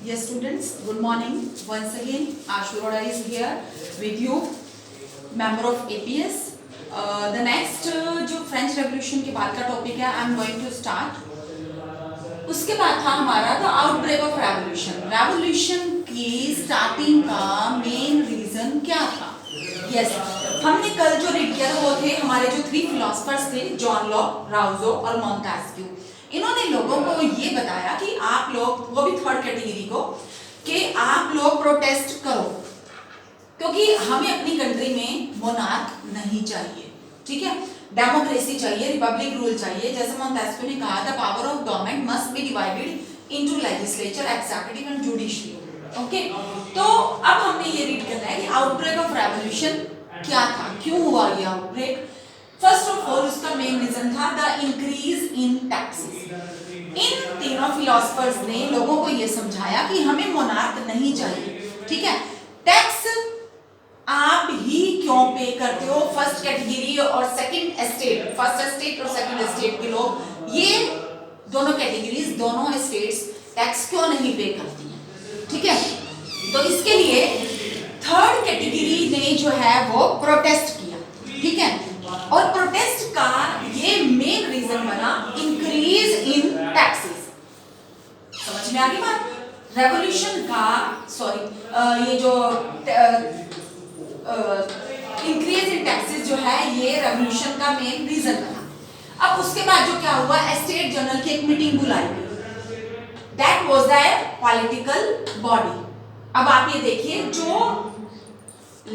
Yes, students, good morning. Once again, Ashu Arora is here with you, member of APS. The next जो French revolution के बाद का topic है, I am going to start. उसके बाद था हमारा the outbreak of revolution. Revolution की स्टार्टिंग का मेन रीजन क्या था? यस, हमने कल जो रीड किया था वो थे हमारे जो 3 फिलोसफर्स थे, जॉन लॉक, राउजो और मॉन्टेस्क्यू. इन्होंने लोगों को ये बताया कि आप लोग, वो भी थर्ड कैटेगरी को, कि आप लोग प्रोटेस्ट करो क्योंकि हमें अपनी कंट्री में मोनार्क नहीं चाहिए. ठीक है, डेमोक्रेसी चाहिए, रिपब्लिक रूल चाहिए. जैसे मॉन्टेस्क्यू ने कहा था, power of government must be divided into legislature, executive and judiciary. Okay, तो अब हमने ये रीड करना है कि आउटब्रेक ऑफ रेवोल्यूशन क्या था, क्यों हुआ ये आउटब्रेक. फर्स्ट ऑफ ऑल उसका मेन रीजन था द इंक्रीज इन टैक्सेस. इन तीनों फिलोसफर्स ने लोगों को ये समझाया कि हमें मोनार्क नहीं चाहिए. ठीक है, टैक्स आप ही क्यों पे करते हो? फर्स्ट कैटेगरी और सेकंड एस्टेट, फर्स्ट एस्टेट और सेकंड एस्टेट के लोग, ये दोनों कैटेगरीज, दोनों एस्टेट्स टैक्स क्यों नहीं पे करती हैं? ठीक है, तो इसके लिए थर्ड कैटेगरी ने जो है वो प्रोटेस्ट किया. ठीक है, और प्रोटेस्ट का ये मेन रीजन बना इंक्रीज इन टैक्सेस. समझ में आ गई बात? रेवोल्यूशन का ये जो इंक्रीज इन टैक्सेस जो है ये रेवोल्यूशन का मेन रीजन बना. अब उसके बाद जो क्या हुआ, स्टेट जनरल की एक मीटिंग बुलाई गई. That was the political body. अब आप ये देखिए, जो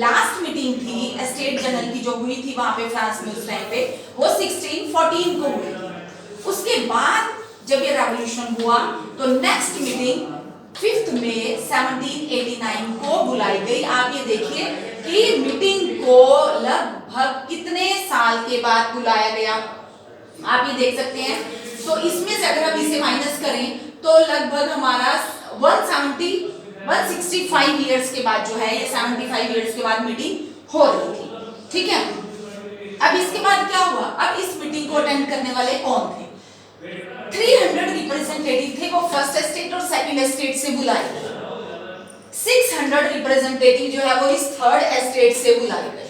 लास्ट मीटिंग थी स्टेट जनरल की जो हुई थी वहां पे फ्रांस में उस टाइम पे, वो 1614 को हुई थी. उसके बाद जब ये रेवोल्यूशन हुआ तो नेक्स्ट मीटिंग 5 मई 1789 को बुलाई गई. आप ये देखिए कि मीटिंग को लगभग कितने साल के बाद बुलाया गया, आप ये देख सकते हैं. तो इसमें से अगर आप इसे माइनस करें तो लगभग हमारा 165 इयर्स के बाद जो है, ये 75 इयर्स के बाद मीटिंग हो रही थी. ठीक है, अब इसके बाद क्या हुआ? अब इस मीटिंग को अटेंड करने वाले कौन थे? 300 रिप्रेजेंटेटिव थे, वो फर्स्ट एस्टेट और सेकंड एस्टेट से बुलाए गए. 600 रिप्रेजेंटेटिव जो है वो इस थर्ड एस्टेट से बुलाए गए.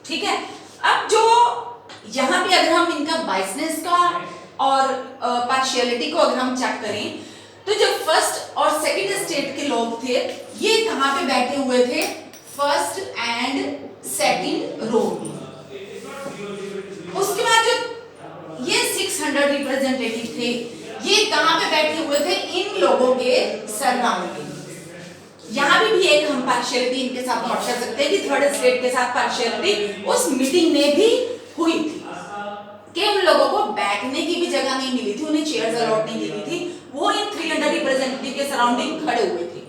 ठीक है, अब जो यहाँ पे अगर हम इनका बाइसनेस का और पार्शियलिटी को अगर हम चेक करें तो जब फर्स्ट और सेकंड स्टेट के लोग थे, ये कहां पे बैठे हुए थे? फर्स्ट एंड सेकंड रो में. उसके बाद जो ये 600 रिप्रेजेंटेटिव थे, ये कहां पे बैठे हुए थे? इन लोगों के सराउंडिंग. यहां भी एक हम पार्शियलिटी इनके साथ नोट कर सकते हैं कि थर्ड स्टेट के साथ पार्शियलिटी उस मीटिंग में भी हुई थी कि उन लोगों को बैठने की भी जगह नहीं मिली थी, उन्हें चेयर्स अलॉट नहीं मिली थी. वो इन 300 रिप्रेजेंटेटिव के सराउंडिंग खड़े हुए थे.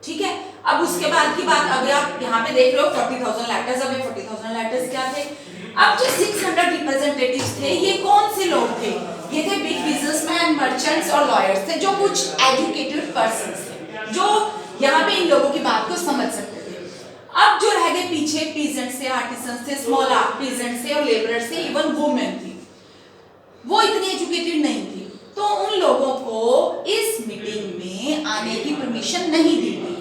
ठीक है, अब उसके बाद की बात, अगर आप यहाँ पे देख रहे हो 40,000 लेटर्स. अब ये 40,000 लेटर्स क्या थे? अब जो 600 रिप्रेजेंटेटिव्स थे, ये कौन से लोग थे? ये थे बिग बिजनेसमैन, मर्चेंट्स और लॉयर्स थे, जो कुछ एजुकेटेड पर्संस थे, जो यहाँ पे इन लोगों की बात को समझ सकते थे. अब जो रह गए पीछे, पीजेंट्स थे, आर्टिसंस थे, स्मॉल पीजेंट्स थे और लेबरर्स थे, इवन वुमेन थी, वो इतनी एजुकेटेड नहीं थी. तो उन लोगों को इस मीटिंग में आने की परमिशन नहीं दी गई,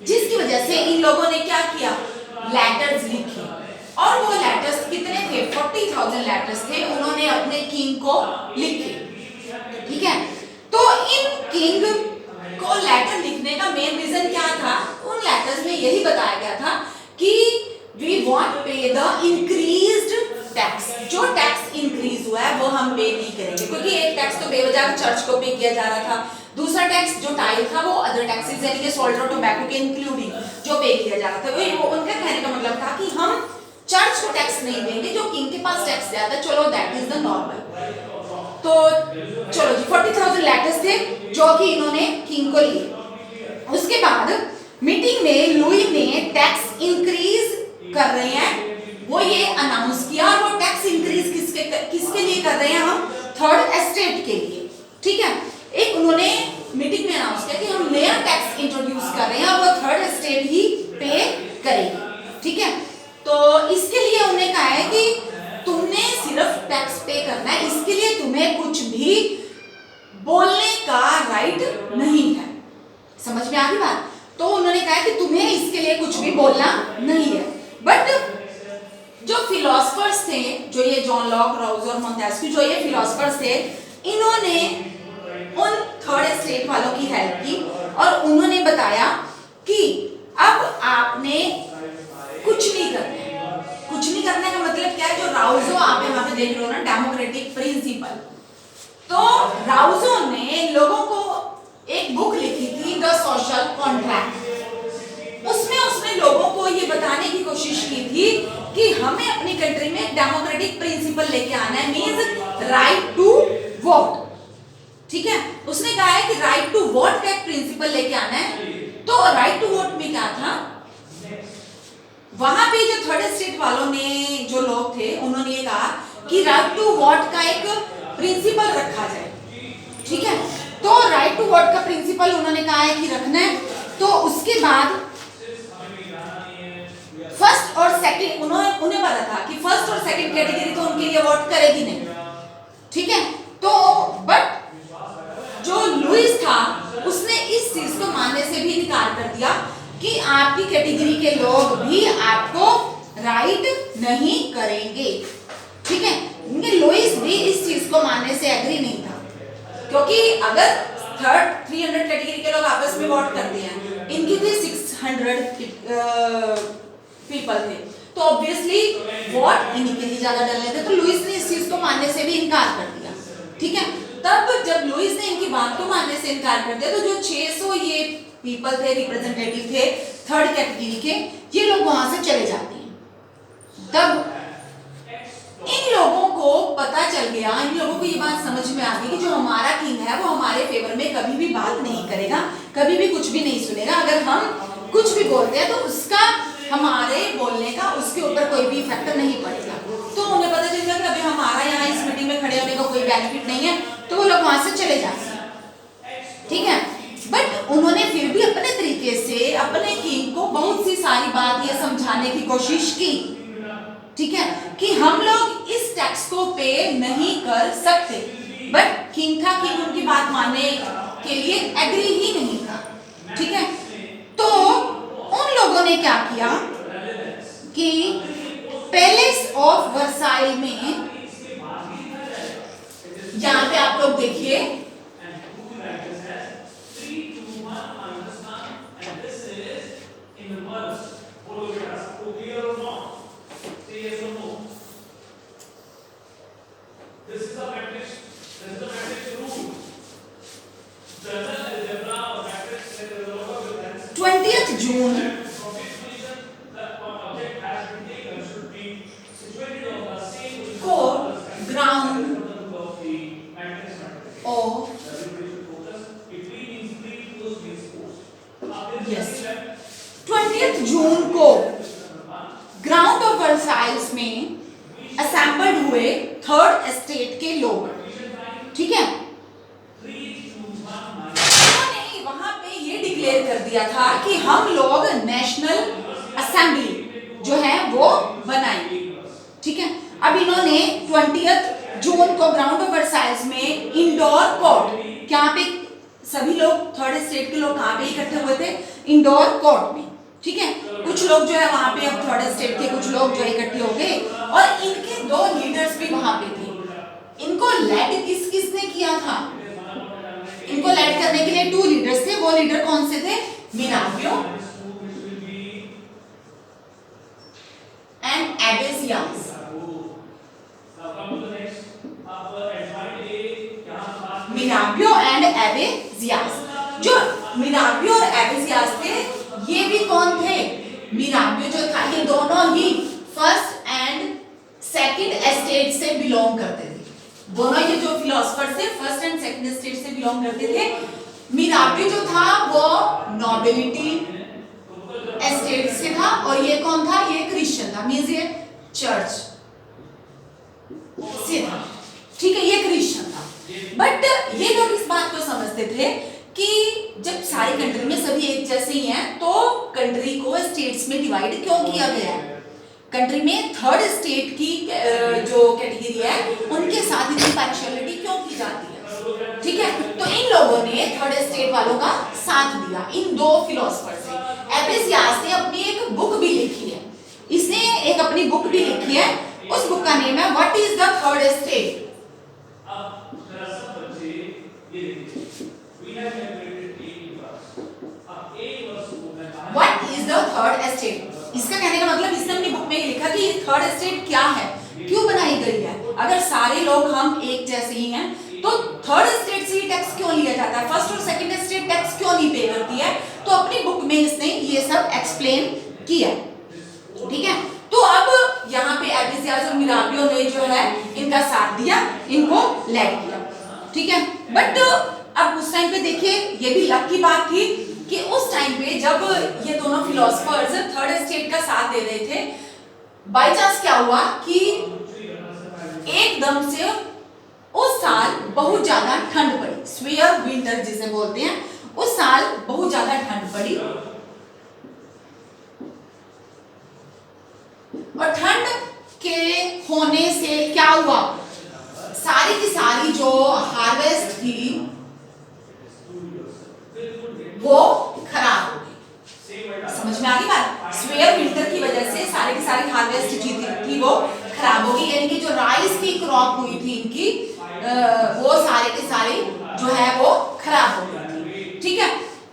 जिसकी वजह से इन लोगों ने क्या किया? लेटर्स लिखे. और वो लेटर्स कितने थे? 40,000 लेटर्स थे, उन्होंने अपने किंग को लिखे. ठीक है, तो इन किंग को लेटर लिखने का मेन रीजन क्या था? उन लेटर्स में यही बताया गया था कि वी वांट पे द इंक्रीज्ड टैक्स. जो टैक्स इंक्रीज हुआ है वो हम पे नहीं करेंगे, क्योंकि एक टैक्स तो बेवजह चर्च को पे किया जा रहा था, दूसरा टैक्स जो टाइल था वो अदर टैक्सेस यानी कि सॉल्ट और टोबैको के इंक्लूडिंग जो पे किया जा रहा था. वो उनका कहने का मतलब था कि हम चर्च को टैक्स नहीं देंगे, जो किंग के पास टैक्स जाता है, चलो दैट इज द नॉर्मल. तो चलो जी, 40,000 लेटर्स थे जो कि इन्होंने किंग को लिए. उसके बाद मीटिंग में लुई ने टैक्स इंक्रीज कर रहे हैं वो ये अनाउंस किया. और वो टैक्स इंक्रीज किसके लिए कर रहे हैं? हम थर्ड एस्टेट के लिए. ठीक है, एक उन्होंने मीटिंग में अनाउंस किया कि हम नया टैक्स इंट्रोड्यूस कर रहे हैं और वो थर्ड एस्टेट ही पे करेगी. ठीक है, तो इसके लिए उन्हें कहा है कि तुमने सिर्फ टैक्स पे करना है, इसके लिए तुम्हें कुछ भी बोलने का राइट नहीं है. में आ गई बात। तो उन्होंने कहा कि तुम्हें इसके लिए कुछ भी बोलना नहीं है। बट जो फिलोसफर्स थे, जो ये जॉन लॉक, राउसो और मोंटेस्क्यू, जो ये फिलोसफर्स थे, इन्होंने उन थर्ड स्टेट वालों की हेल्प की और उन्होंने बताया कि अब आपने कुछ नहीं करना है। कुछ नहीं करने का मतलब क्या है? जो राउसो आप यहाँ पे देख रहे हो ना, डेमोक्रेटिक प्रिंसिपल, तो राउसो ने लोगों को एक बुक लिखी थी, द सोशल कॉन्ट्रैक्ट। उसमें उसने लोगों को ये बताने की कोशिश की थी कि हमें अपनी कंट्री में डेमोक्रेटिक प्रिंसिपल लेके आना है, मींस राइट टू वोट। ठीक है, उसने कहा है कि राइट टू वोट का एक प्रिंसिपल लेके आना है। तो राइट टू वोट में क्या था, वहां पे जो थर्ड स्टेट वालों ने, जो लोग थे, उन्होंने ये कहा कि राइट टू वोट का एक प्रिंसिपल रखा जाए। ठीक है, तो राइट टू वोट का प्रिंसिपल उन्होंने कहा है कि रखना है। तो उसके बाद फर्स्ट और सेकंड, उन्हें पता था कि फर्स्ट और सेकंड कैटेगरी तो उनके लिए वोट करेगी नहीं। ठीक है, तो बट जो लुइस था उसने इस चीज को मानने से भी इनकार कर दिया कि आपकी कैटेगरी के लोग भी आपको राइट नहीं करेंगे। ठीक है, लुइस भी इस चीज को मानने से एग्री नहीं था, क्योंकि अगर थर्ड 300 कैटेगरी के लोग आपस में वोट करते हैं, इनकी थी 600 पीपल थे, तो ऑब्वियसली वोट इन्हीं के लिए ज्यादा डलने थे। तो लुइस ने इस चीज को मानने से भी इनकार कर दिया। ठीक है, तब जब लुइस ने इनकी बात को मानने से इनकार कर दिया, तो जो 600 ये पीपल थे, रिप्रेजेंटेटिव थे थर्ड कैटेगरी के, ये लोग वहां से चले जाते हैं। तब इन लोगों को पता चल गया, इन लोगों को ये बात समझ में आ गई कि जो हमारा किंग है वो हमारे फेवर में कभी भी बात नहीं करेगा, कभी भी कुछ भी नहीं सुनेगा। अगर हम कुछ भी बोलते हैं तो उसका, हमारे बोलने का उसके ऊपर कोई भी इफेक्ट नहीं पड़ेगा। तो उन्हें पता चल गया कि अभी हमारा यहाँ इस मीटिंग में खड़े होने का कोई बेनिफिट नहीं है, तो वो लोग वहां से चले जाते। ठीक है, बट उन्होंने फिर भी अपने तरीके से अपने किंग को बहुत सी सारी बात ये समझाने की कोशिश की। ठीक है, कि हम लोग इस टैक्स को पे नहीं कर सकते, बट किंग था, किंग उनकी बात मानने के लिए एग्री ही नहीं था। ठीक है, तो उन लोगों ने क्या किया कि पैलेस ऑफ वर्साइल में, यहां पे आप लोग देखिए, जून को ग्राउंड ऑफ, यस, 20 जून को ग्राउंड ऑफ वर्साइल्स में असेंबल्ड हुए थर्ड एस्टेट के लोग। ठीक है, डिक्लेयर कर दिया था कि हम लोग नेशनल असेंबली जो है वो बनाएंगे। ठीक है, अब इन्होंने 20 जून को ग्राउंड ऑफ वर्साइल्स में इंडोर कोर्ट, यहाँ पे सभी लोग थर्ड स्टेट के लोग कहाँ पे इकट्ठे हुए थे? इंडोर कोर्ट में। ठीक है, कुछ लोग जो है वहां पे अब थर्ड स्टेट के कुछ लोग जो इकट्ठे हो गए और इनके 2 लीडर्स भी वहां पे थे। इनको लेड किसने किया था? इनको लेड करने के लिए 2 लीडर्स थे। वो लीडर कौन से थे? मिनाबियो एंड एबेसियास। मिनाबियो एंड एबेसियास। जो मिनाबियो और एबेसियास थे, ये भी कौन थे? मिनाबियो जो था, ये दोनों ही फर्स्ट एंड सेकंड एस्टेट से बिलोंग करते थे। दोनों ये जो फिलोसफर थे फर्स्ट एंड सेकंड स्टेट से बिलोंग करते थे। मिनाबियो जो था वो नोबिलिटी एस्टेट से था और ये कौन था? ये क्रिश्चियन था, मींस ये चर्च से था। ठीक है, ये क्रिश्चियन था। बट ये लोग इस बात को समझते थे कि जब सारी कंट्री में सभी एक जैसे ही हैं, तो कंट्री को स्टेट्स में डिवाइड क्यों किया गया है? कंट्री में थर्ड स्टेट की जो कैटेगरी है उनके साथ इतनी पार्शियलिटी क्यों की जाती है? ठीक है, तो इन लोगों ने थर्ड एस्टेट वालों का साथ दिया, इन दो फिलोसफर से। एपिसियास ने अपनी एक बुक भी लिखी है, इसने एक अपनी बुक भी लिखी है, उस बुक का नेम है what is the third estate. What is the third estate, इसका कहने का मतलब इसने अपनी बुक में ये लिखा कि थर्ड एस्टेट क्या है, क्यों बनाई गई है। अगर सारे लोग हम एक जैसे ही हैं तो थर्ड एस्टेट से ही टैक्स क्यों लिया जाता है, फर्स्ट और सेकंड एस्टेट टैक्स क्यों नहीं पे करती है। तो अपनी बुक में इसने ये सब एक्सप्लेन किया, ठीक है। तो अब यहाँ पे एपिसियास और मिराबियो ने जो है इनका साथ दिया, इनको लैड किया, ठीक है। बट अब उस टाइम पे देखिए ये भी लक की बात थी कि उस टाइम पे जब ये दोनों फिलोसफर्स थर्ड एस्टेट का साथ दे रहे थे, बाय चांस क्या हुआ कि एकदम से उस साल बहुत ज्यादा ठंड पड़ी, स्वेयर विंटर जिसे बोलते हैं, उस साल बहुत ज्यादा ठंड पड़ी और ठंड के होने से क्या हुआ, सारी की सारी जो हार्वेस्ट थी वो खराब हो गई। समझ में आ गई बात, स्वेयर विंटर की वजह से सारी की सारी हार्वेस्ट थी वो खराब हो गई, यानी कि जो राइस की क्रॉप हुई थी इनकी वो सारे के सारे जो है वो खराब हो गई थी, ठीक है।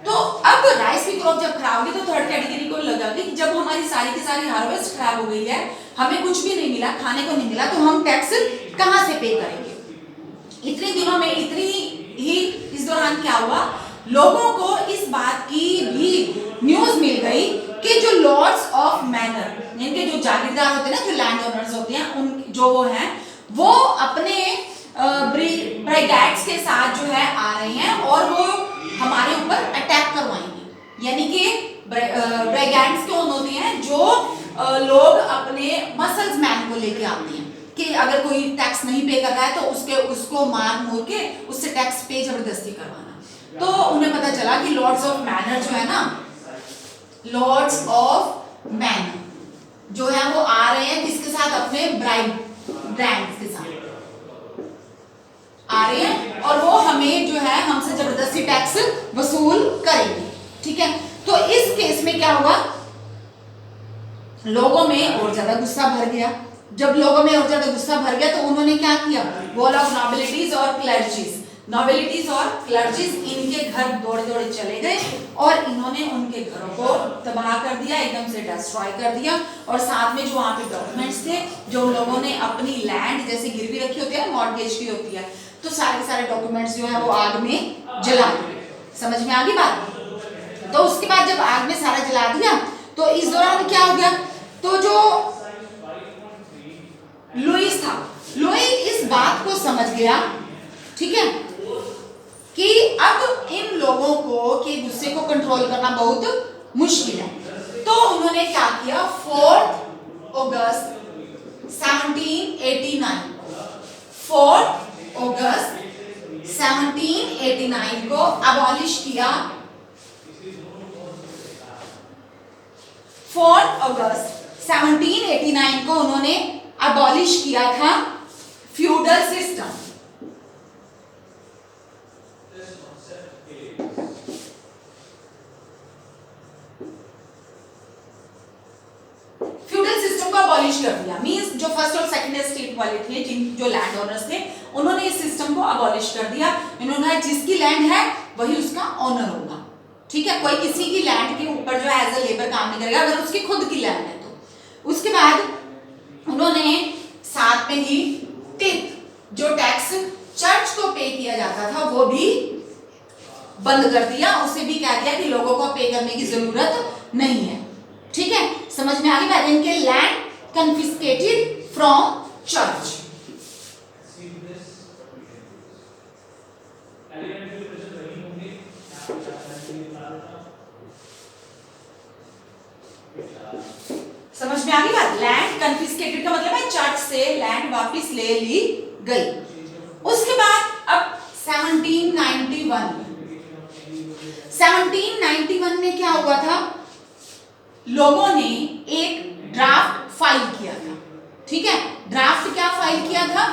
तो अब राइस की क्रॉप जब खराब हुई तो थर्ड कैटेगरी को लगा कि जब हमारी सारी की सारी हार्वेस्ट खराब हो गई है, हमें कुछ भी नहीं मिला, खाने को नहीं मिला, तो हम टैक्स कहां से पे करेंगे। इतने दिनों में इतनी ही इस दौरान क्या हुआ, लोगों को इस बात की भी न्यूज मिल गई कि जो लॉर्ड्स ऑफ मैनर, इनके जो जागीरदार होते हैं ना, जो लैंड ओनर्स होते हैं, उन जो वो हैं वो अपने ब्रिगेड्स के साथ जो है आ रहे हैं और वो हमारे ऊपर अटैक करवाएंगे। यानी कि ब्रिगेड्स कौन होते हैं, जो लोग अपने मसल्स मैन को लेके आते हैं कि अगर कोई टैक्स नहीं पे कर रहा है तो उसको मार मोर के उससे टैक्स पे जबरदस्ती करवाना। तो उन्हें पता चला कि लॉर्ड्स ऑफ मैनर जो है ना, लॉर्ड्स ऑफ मैनर जो है वो आ रहे हैं किसके साथ, अपने ब्रांड्स के साथ आ रहे हैं और वो हमें जो है हमसे जबरदस्ती टैक्स वसूल करेंगे, ठीक है। तो इस केस में क्या हुआ, लोगों में और ज्यादा गुस्सा भर गया। जब लोगों में और ज्यादा गुस्सा भर गया तो उन्होंने क्या किया, वॉल ऑफ नॉबिलिटीज और क्लर्जीज, नॉबिलिटीज और क्लर्जीज इनके घर दौड़े दौड़े चले गए और इन्होंने उनके घरों को तबाह कर दिया, एकदम से डिस्ट्रॉय कर दिया। और साथ में जो वहां पे डॉक्यूमेंट्स थे, जो लोगों ने अपनी लैंड जैसे गिरवी रखी होती है ना, मॉर्गेज की होती है, तो सारे के सारे डॉक्यूमेंट्स जो है वो आग में जला दिए। समझ में आ गई बात। तो उसके बाद जब आग में सारा जला दिया तो इस दौरान क्या हो गया, तो जो लुईस था, लुईस इस बात को समझ गया, ठीक है, कि अब इन लोगों को के गुस्से को कंट्रोल करना बहुत मुश्किल है। तो उन्होंने क्या किया, 4 अगस्त 1789 को अबॉलिश किया। 4 अगस्त 1789 को उन्होंने अबॉलिश किया था फ्यूडल सिस्टम। फ्यूडल सिस्टम को अबॉलिश कर दिया, मींस जो फर्स्ट और सेकंड स्टेट वाले थे, जो लैंड ओनर्स थे, उन्होंने इस सिस्टम को अबॉलिश कर दिया। इन्होंने जिसकी लैंड है वही उसका ऑनर होगा, ठीक है। कोई किसी की लैंड के ऊपर जो है एज ए लेबर काम नहीं करेगा अगर उसकी खुद की लैंड है तो। उसके बाद उन्होंने साथ में ही टिथ, जो टैक्स चर्च को पे किया जाता था, वो भी बंद कर दिया। उसे भी कह दिया कि लोगों को पे करने की जरूरत नहीं है, ठीक है। समझ में आ गई बात। इनके लैंड कन्फिस्केटेड फ्रॉम चर्च। समझ में आ गई बात। लैंड कन्फिस्केटेड का मतलब है चर्च से लैंड वापस ले ली गई। उसके बाद अब 1791 में क्या हुआ था, लोगों ने एक ड्राफ्ट फाइल किया था, ठीक है। ड्राफ्ट क्या फाइल किया था,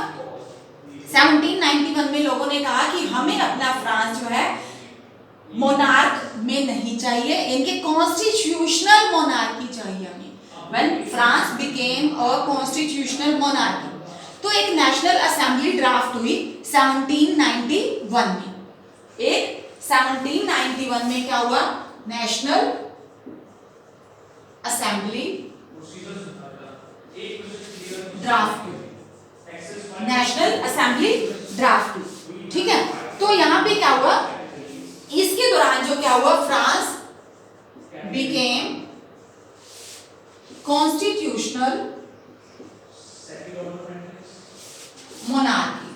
1791 में लोगों ने कहा कि हमें अपना फ्रांस जो है मोनार्क में नहीं चाहिए, इनके कॉन्स्टिट्यूशनल मोनार्की चाहिए हमें। When France became a constitutional monarchy, तो एक नेशनल असेंबली ड्राफ्ट हुई 1791 में। एक 1791 में क्या हुआ? National assembly draft, national assembly draft, ठीक है। तो यहां पे क्या हुआ, इसके दौरान जो क्या हुआ, France became constitutional monarchy,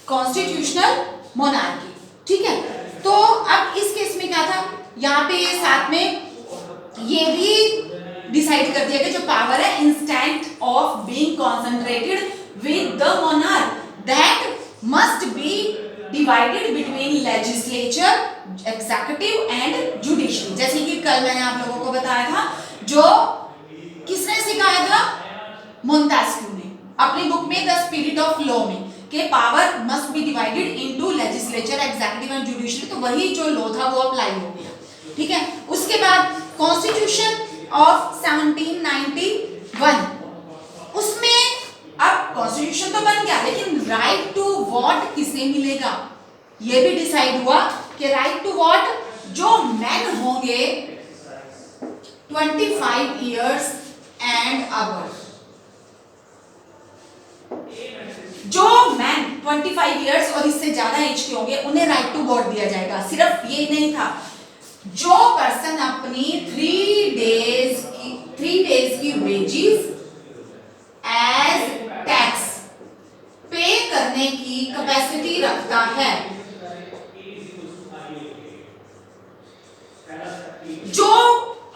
constitutional monarchy, ठीक है। तो अब इस केस में क्या था, यहाँ पे साथ में ये भी डिसाइड कर दिया कि जो पावर है instant of being concentrated with the monarch that must be divided between legislature, executive and judiciary. जैसे कि कल मैंने आप लोगों को बताया था, जो किसने सिखाया था, मोंटेस्क्यू ने अपनी बुक में द स्पिरिट ऑफ लॉ में, कि power must be divided into legislature, executive and judiciary. तो वही जो लॉ था वो अप्लाई हो गया, ठीक है। उसके बाद कॉन्स्टिट्यूशन ऑफ 1791, उसमें अब कॉन्स्टिट्यूशन तो बन गया, लेकिन राइट टू वोट किसे मिलेगा ये भी डिसाइड हुआ कि राइट टू वोट जो मैन होंगे 25 इयर्स एंड अबव, जो मैन 25 इयर्स और इससे ज्यादा एज के होंगे उन्हें राइट टू वोट दिया जाएगा। सिर्फ ये नहीं था, जो पर्सन अपनी 3 डेज की वेजेस एज टैक्स पे करने की कैपेसिटी रखता है, जो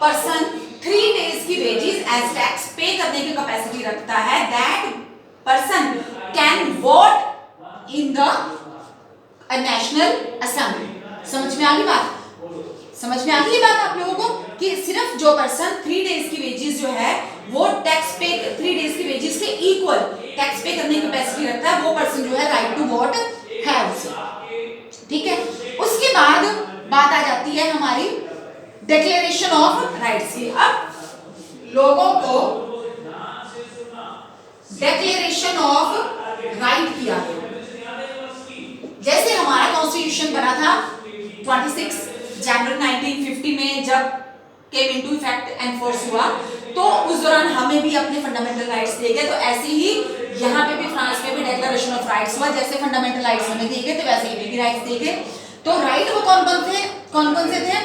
पर्सन 3 डेज की वेजेस एज टैक्स पे करने की कैपेसिटी रखता है, that person can vote in the national assembly. समझ में आ गई बात? समझ में आ गई बात आप लोगों को कि सिर्फ जो पर्सन 3 डेज की वेजेस जो है वो टैक्स पे 3 डेज की वेजेस के इक्वल टैक्स पे करने की कैपेसिटी रखता है, वो पर्सन जो है राइट टू वोट है उसे, ठीक है। उसके बाद बात आ जाती है हमारी डिक्लेरेशन ऑफ राइट्स की। अब लोगों को डिक्लेरेशन ऑफ राइट किया गया, जैसे हमारा कॉन्स्टिट्यूशन बना था 26 जनवरी 1950 में, जब केम इनटू इफेक्ट एनफोर्स हुआ, तो उस दौरान हमें भी अपने फंडामेंटल राइट्स दिए गए। तो ऐसे ही यहाँ पे भी फ्रांस में भी डिक्लेरेशन ऑफ राइट्स हुआ, जैसे फंडामेंटल राइट्स हमें दिए गए तो वैसे ही भी राइट्स दिए गए। तो राइट वो कौन कौन से थे?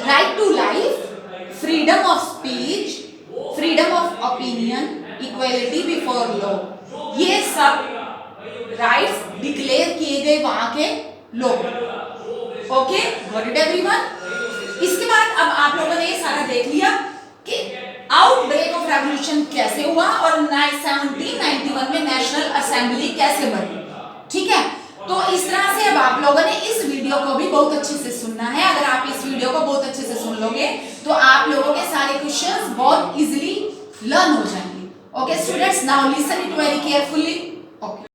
Right to life, freedom of speech, freedom of opinion, equality before law, ये सब राइट्स डिक्लेयर किए गए वहां के लोग। Okay, got it everyone? इसके बाद अब आप लोगों ने ये सारा देख लिया कि आउटब्रेक ऑफ रेवोल्यूशन कैसे हुआ और 1791 में नेशनल असेंबली कैसे बनी, ठीक है। तो इस तरह से अब आप लोगों ने इस वीडियो को भी बहुत अच्छे से सुनना है। अगर आप इस वीडियो को बहुत अच्छे से सुन लोगे तो आप लोगों के सारे क्वेश्चंस बहुत इजीली लर्न हो जाएंगे। Okay students, now listen it very carefully. Okay.